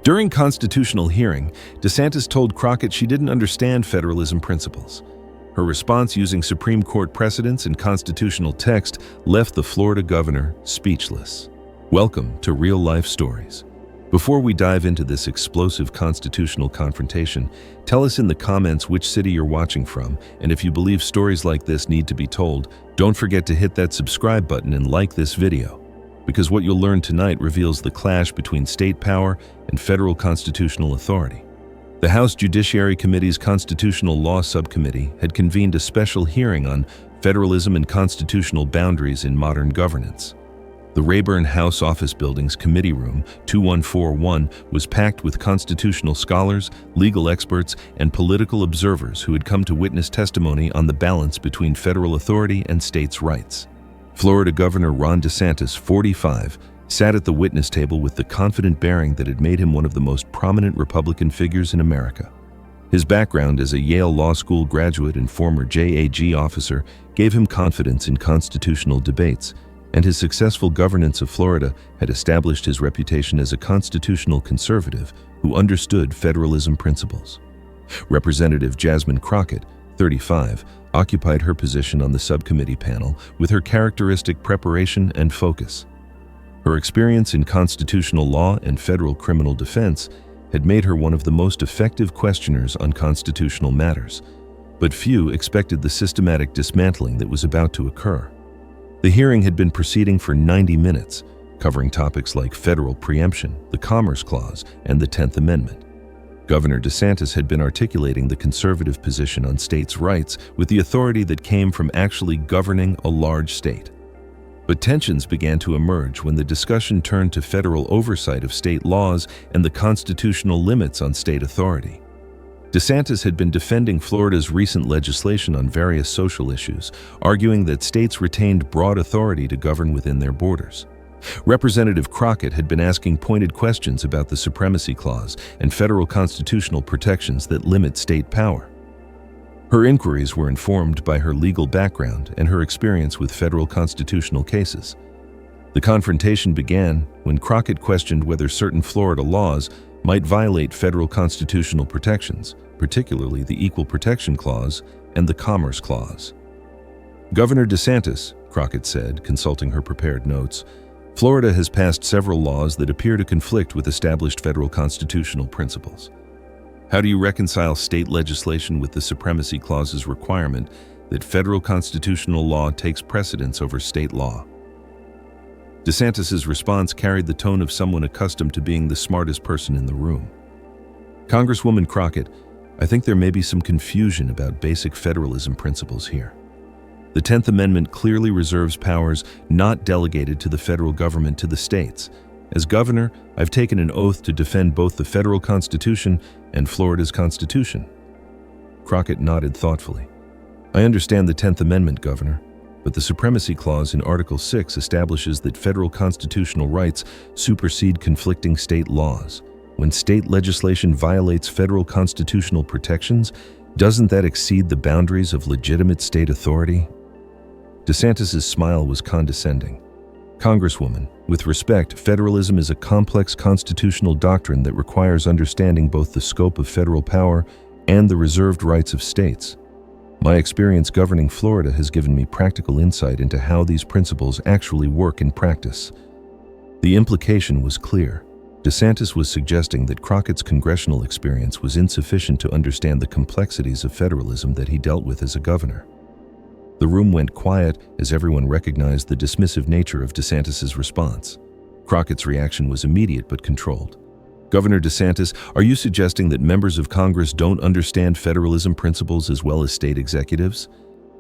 During constitutional hearing, DeSantis told Crockett she didn't understand federalism principles. Her response using Supreme Court precedents and constitutional text left the Florida governor speechless. Welcome to Real Life Stories. Before we dive into this explosive constitutional confrontation, tell us in the comments which city you're watching from, and if you believe stories like this need to be told, don't forget to hit that subscribe button and like this video, because what you'll learn tonight reveals the clash between state power and federal constitutional authority. The House Judiciary Committee's Constitutional Law Subcommittee had convened a special hearing on federalism and constitutional boundaries in modern governance. The Rayburn House Office Building's Committee Room 2141 was packed with constitutional scholars, legal experts, and political observers who had come to witness testimony on the balance between federal authority and states' rights. Florida Governor Ron DeSantis, 45, sat at the witness table with the confident bearing that had made him one of the most prominent Republican figures in America. His background as a Yale Law School graduate and former JAG officer gave him confidence in constitutional debates, and his successful governance of Florida had established his reputation as a constitutional conservative who understood federalism principles. Representative Jasmine Crockett, 35, occupied her position on the subcommittee panel with her characteristic preparation and focus. Her experience in constitutional law and federal criminal defense had made her one of the most effective questioners on constitutional matters, but few expected the systematic dismantling that was about to occur. The hearing had been proceeding for 90 minutes, covering topics like federal preemption, the Commerce Clause, and the 10th Amendment. Governor DeSantis had been articulating the conservative position on states' rights with the authority that came from actually governing a large state. But tensions began to emerge when the discussion turned to federal oversight of state laws and the constitutional limits on state authority. DeSantis had been defending Florida's recent legislation on various social issues, arguing that states retained broad authority to govern within their borders. Representative Crockett had been asking pointed questions about the Supremacy Clause and federal constitutional protections that limit state power. Her inquiries were informed by her legal background and her experience with federal constitutional cases. The confrontation began when Crockett questioned whether certain Florida laws might violate federal constitutional protections, particularly the Equal Protection Clause and the Commerce Clause. Governor DeSantis, Crockett said, consulting her prepared notes, Florida has passed several laws that appear to conflict with established federal constitutional principles. How do you reconcile state legislation with the Supremacy Clause's requirement that federal constitutional law takes precedence over state law? DeSantis's response carried the tone of someone accustomed to being the smartest person in the room. Congresswoman Crockett, I think there may be some confusion about basic federalism principles here. The 10th Amendment clearly reserves powers not delegated to the federal government to the states. As governor, I've taken an oath to defend both the federal Constitution and Florida's Constitution. Crockett nodded thoughtfully. I understand the 10th Amendment, Governor, but the Supremacy Clause in Article 6 establishes that federal constitutional rights supersede conflicting state laws. When state legislation violates federal constitutional protections, doesn't that exceed the boundaries of legitimate state authority? DeSantis's smile was condescending. Congresswoman, with respect, federalism is a complex constitutional doctrine that requires understanding both the scope of federal power and the reserved rights of states. My experience governing Florida has given me practical insight into how these principles actually work in practice. The implication was clear. DeSantis was suggesting that Crockett's congressional experience was insufficient to understand the complexities of federalism that he dealt with as a governor. The room went quiet as everyone recognized the dismissive nature of DeSantis's response. Crockett's reaction was immediate but controlled. Governor DeSantis, are you suggesting that members of Congress don't understand federalism principles as well as state executives?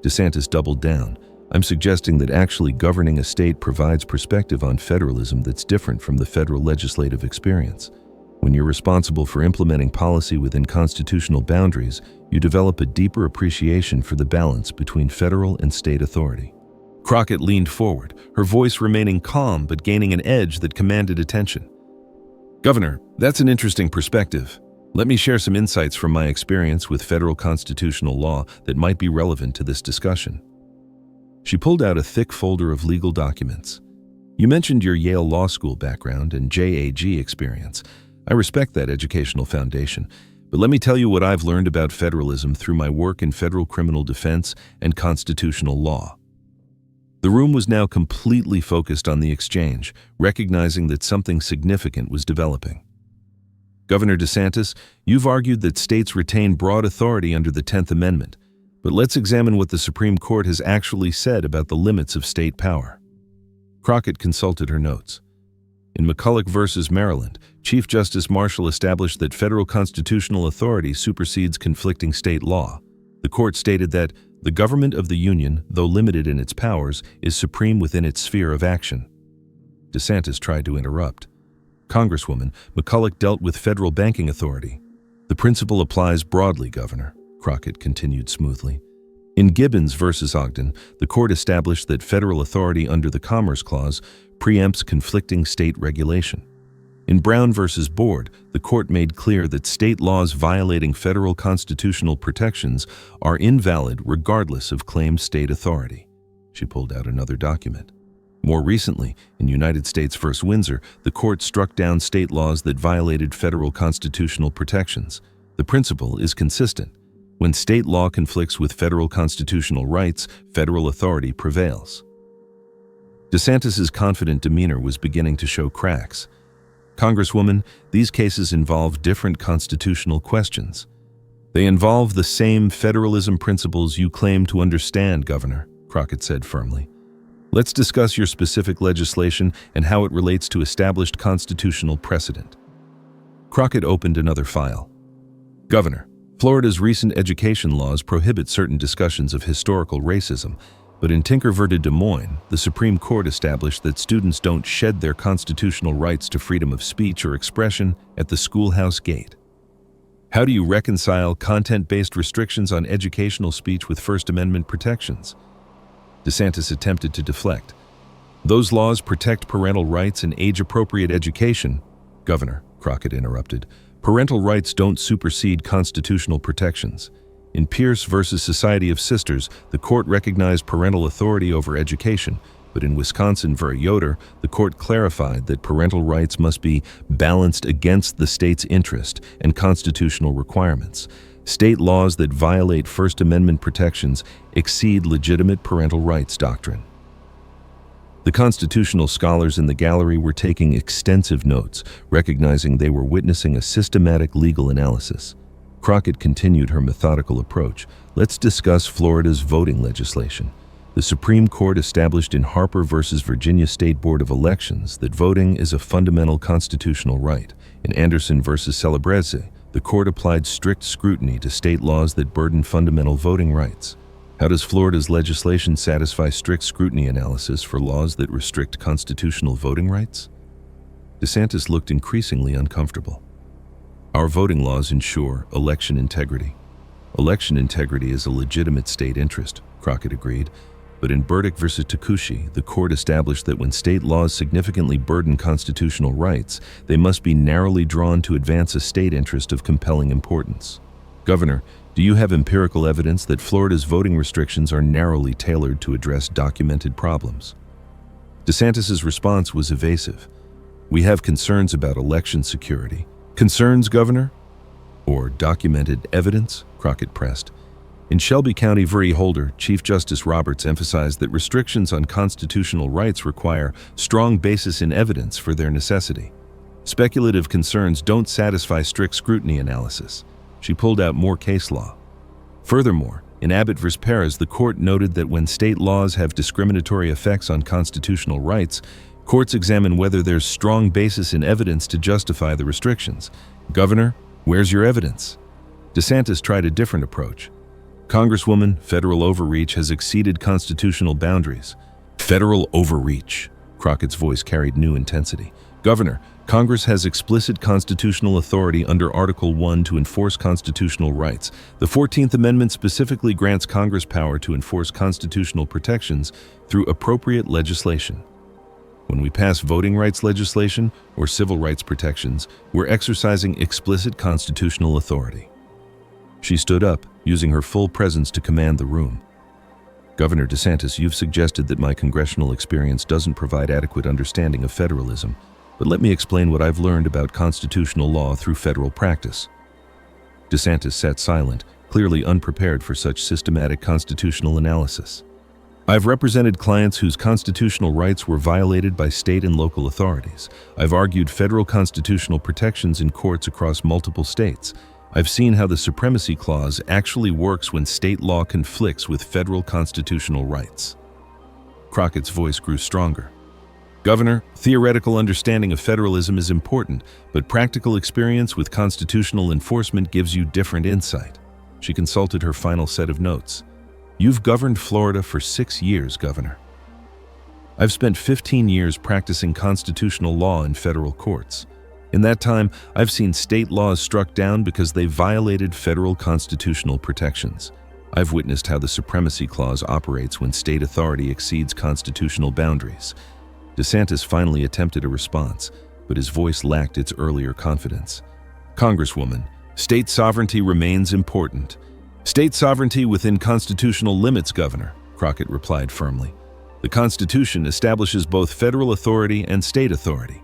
DeSantis doubled down. I'm suggesting that actually governing a state provides perspective on federalism that's different from the federal legislative experience. When you're responsible for implementing policy within constitutional boundaries, you develop a deeper appreciation for the balance between federal and state authority. Crockett leaned forward, her voice remaining calm but gaining an edge that commanded attention. Governor, that's an interesting perspective. Let me share some insights from my experience with federal constitutional law that might be relevant to this discussion. She pulled out a thick folder of legal documents. You mentioned your Yale Law School background and JAG experience. I respect that educational foundation, but let me tell you what I've learned about federalism through my work in federal criminal defense and constitutional law. The room was now completely focused on the exchange, recognizing that something significant was developing. Governor DeSantis, you've argued that states retain broad authority under the 10th Amendment, but let's examine what the Supreme Court has actually said about the limits of state power. Crockett consulted her notes. In McCulloch v. Maryland, Chief Justice Marshall established that federal constitutional authority supersedes conflicting state law. The court stated that the government of the Union, though limited in its powers, is supreme within its sphere of action. DeSantis tried to interrupt. Congresswoman, McCulloch dealt with federal banking authority. The principle applies broadly, Governor, Crockett continued smoothly. In Gibbons v. Ogden, the court established that federal authority under the Commerce Clause preempts conflicting state regulation. In Brown v. Board, the court made clear that state laws violating federal constitutional protections are invalid regardless of claimed state authority. She pulled out another document. More recently, in United States v. Windsor, the court struck down state laws that violated federal constitutional protections. The principle is consistent. When state law conflicts with federal constitutional rights, federal authority prevails. DeSantis's confident demeanor was beginning to show cracks. Congresswoman, these cases involve different constitutional questions. They involve the same federalism principles you claim to understand, Governor, Crockett said firmly. Let's discuss your specific legislation and how it relates to established constitutional precedent. Crockett opened another file. Governor, Florida's recent education laws prohibit certain discussions of historical racism, but in Tinker v. Des Moines, the Supreme Court established that students don't shed their constitutional rights to freedom of speech or expression at the schoolhouse gate. How do you reconcile content-based restrictions on educational speech with First Amendment protections? DeSantis attempted to deflect. Those laws protect parental rights and age-appropriate education. Governor, Crockett interrupted. Parental rights don't supersede constitutional protections. In Pierce v. Society of Sisters, the court recognized parental authority over education, but in Wisconsin v. Yoder, the court clarified that parental rights must be balanced against the state's interest and constitutional requirements. State laws that violate First Amendment protections exceed legitimate parental rights doctrine. The constitutional scholars in the gallery were taking extensive notes, recognizing they were witnessing a systematic legal analysis. Crockett continued her methodical approach. Let's discuss Florida's voting legislation. The Supreme Court established in Harper v. Virginia State Board of Elections that voting is a fundamental constitutional right. In Anderson v. Celebrezze, the court applied strict scrutiny to state laws that burden fundamental voting rights. How does Florida's legislation satisfy strict scrutiny analysis for laws that restrict constitutional voting rights? DeSantis looked increasingly uncomfortable. Our voting laws ensure election integrity. Election integrity is a legitimate state interest, Crockett agreed, but in Burdick v. Takushi, the court established that when state laws significantly burden constitutional rights, they must be narrowly drawn to advance a state interest of compelling importance. Governor, do you have empirical evidence that Florida's voting restrictions are narrowly tailored to address documented problems? DeSantis's response was evasive. We have concerns about election security. Concerns, Governor? Or documented evidence? Crockett pressed. In Shelby County v. Holder, Chief Justice Roberts emphasized that restrictions on constitutional rights require strong basis in evidence for their necessity. Speculative concerns don't satisfy strict scrutiny analysis. She pulled out more case law. Furthermore, in Abbott v. Perez, the court noted that when state laws have discriminatory effects on constitutional rights, courts examine whether there's strong basis in evidence to justify the restrictions. Governor, where's your evidence? DeSantis tried a different approach. Congresswoman, federal overreach has exceeded constitutional boundaries. Federal overreach. Crockett's voice carried new intensity. Governor, Congress has explicit constitutional authority under Article 1 to enforce constitutional rights. The 14th Amendment specifically grants Congress power to enforce constitutional protections through appropriate legislation. When we pass voting rights legislation or civil rights protections, we're exercising explicit constitutional authority. She stood up, using her full presence to command the room. Governor DeSantis, you've suggested that my congressional experience doesn't provide adequate understanding of federalism, but let me explain what I've learned about constitutional law through federal practice. DeSantis sat silent, clearly unprepared for such systematic constitutional analysis. I've represented clients whose constitutional rights were violated by state and local authorities. I've argued federal constitutional protections in courts across multiple states. I've seen how the Supremacy Clause actually works when state law conflicts with federal constitutional rights. Crockett's voice grew stronger. Governor, theoretical understanding of federalism is important, but practical experience with constitutional enforcement gives you different insight. She consulted her final set of notes. You've governed Florida for 6 years, Governor. I've spent 15 years practicing constitutional law in federal courts. In that time, I've seen state laws struck down because they violated federal constitutional protections. I've witnessed how the Supremacy Clause operates when state authority exceeds constitutional boundaries. DeSantis finally attempted a response, but his voice lacked its earlier confidence. Congresswoman, state sovereignty remains important. State sovereignty within constitutional limits, Governor, Crockett replied firmly. The Constitution establishes both federal authority and state authority.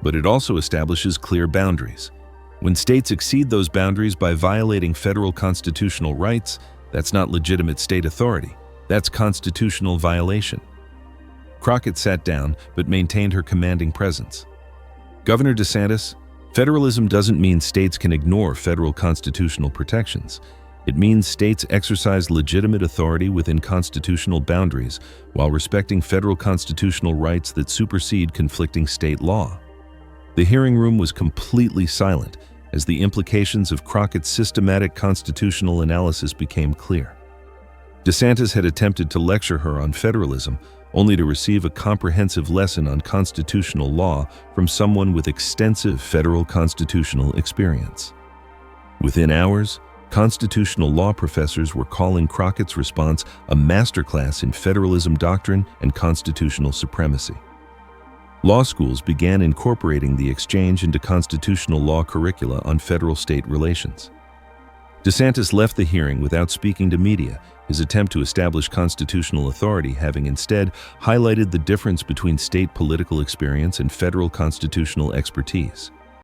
But it also establishes clear boundaries. When states exceed those boundaries by violating federal constitutional rights, that's not legitimate state authority. That's constitutional violation. Crockett sat down, but maintained her commanding presence. Governor DeSantis, federalism doesn't mean states can ignore federal constitutional protections. It means states exercise legitimate authority within constitutional boundaries while respecting federal constitutional rights that supersede conflicting state law. The hearing room was completely silent as the implications of Crockett's systematic constitutional analysis became clear. DeSantis had attempted to lecture her on federalism, only to receive a comprehensive lesson on constitutional law from someone with extensive federal constitutional experience. Within hours, constitutional law professors were calling Crockett's response a masterclass in federalism doctrine and constitutional supremacy. Law schools began incorporating the exchange into constitutional law curricula on federal-state relations. DeSantis left the hearing without speaking to media, his attempt to establish constitutional authority having instead highlighted the difference between state political experience and federal constitutional expertise.